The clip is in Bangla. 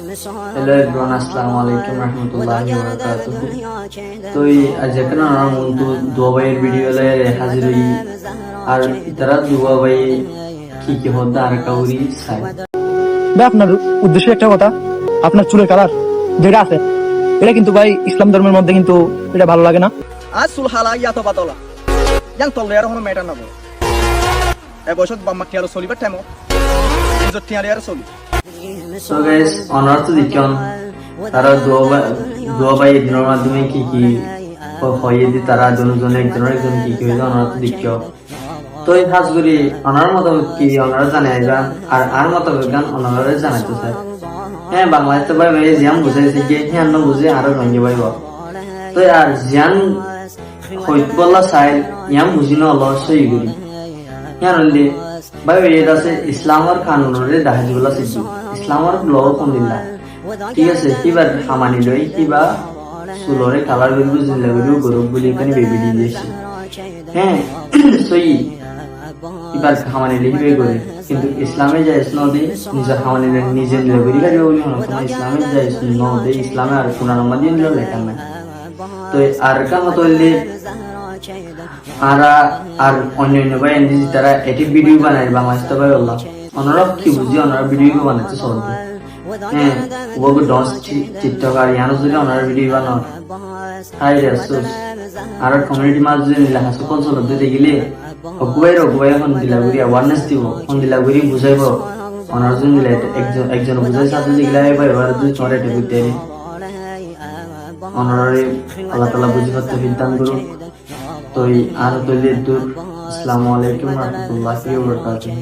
Hello everyone, assalamu alaikum warahmatullahi wabarakatuh. তো এই আজ এখানে আমরা মূলত দুবাইয়ের ভিডিও লয়ে হাজির হই আর ইতারা দুবাই কি হদ্দা আর কাউরি চাই ভাই আপনার উদ্দেশ্য একটা কথা, আপনার চুলের কালার যেটা আছে এটা কিন্তু ভাই ইসলাম ধর্মের মধ্যে কিন্তু এটা ভালো লাগে না। আজ চুল হালা ইয়াতো বাতলা ইয়াং তলে আর হনো মেটার নাবো এ বছর বাম্মা কি আর চলিবার টাইমো ইজ্জত টিয়ারে আর চলি। So guys, অনার তো দেখুন তারা দুবাই দিনের মাধ্যমে কি হয়ে দি তারা দুজন একজনের একজন কি হয়েছে অনার তো দেখো। তো এই কাজ করি অনার মতো কি অনারা জানাই গান আর মতো গান অনারা জানাইতে চাই। হ্যাঁ বাংলাদেশ তো ভাই জিয়ান বুঝাইছে যে হ্যাঁ বুঝে আরো রঙে পাইব। তো আর জিয়ান হইত বলা চাই ইয়াম বুঝি না হলো সই করি ইয়ান হলে ভাই এটা আছে ইসলামের কানুনরে দাহাজি বলা শিখি ইসলামের ল কোন দিলা ঠিক আছে কিবা সামানি লই কিবা চুলরে কালার করিব জিল্লা করিব গরব বলি এখানে বেবি দিয়েছে হ্যাঁ সই এবার খামানি লিখবে করে কিন্তু ইসলামে যায় নদী নিজের খামানি নিজে লেবরি কাটবে বলি না ইসলামে যায় নদী ইসলামে আর কোন নাম্বার দিয়ে নিল লেখা নাই। তো আর কাম তৈলে আর অন্য ভাই এনডিজি তারা এটি ভিডিও বানায় বাংলাদেশ তো ভাই বললাম ওনারা কি বুঝি ওনারা ভিডিও বানাচ্ছে সবকে হ্যাঁ ওকে ডান্স টিকটক আর ইয়ানো যদি ওনারা ভিডিও বানাও হাই রাসুস আর কমিউনিটি মাঝে যদি লেখা সকল চলো দিতে গেলে অগুয়াই এখন দিলাগুড়ি অ্যাওয়ারনেস দিব এখন দিলাগুড়ি বুঝাইব ওনার জন্য দিলে একজন বুঝাই সাথে দিলে এবার যদি তোমার এটা বুঝতে অনারে আল্লাহ তাআলা বুঝি করতে বিধান করুক। তো আর তৈলে দূর আসসালামু আলাইকুম ওয়া রাহমাতুল্লাহি ওয়া বারাকাতুহু।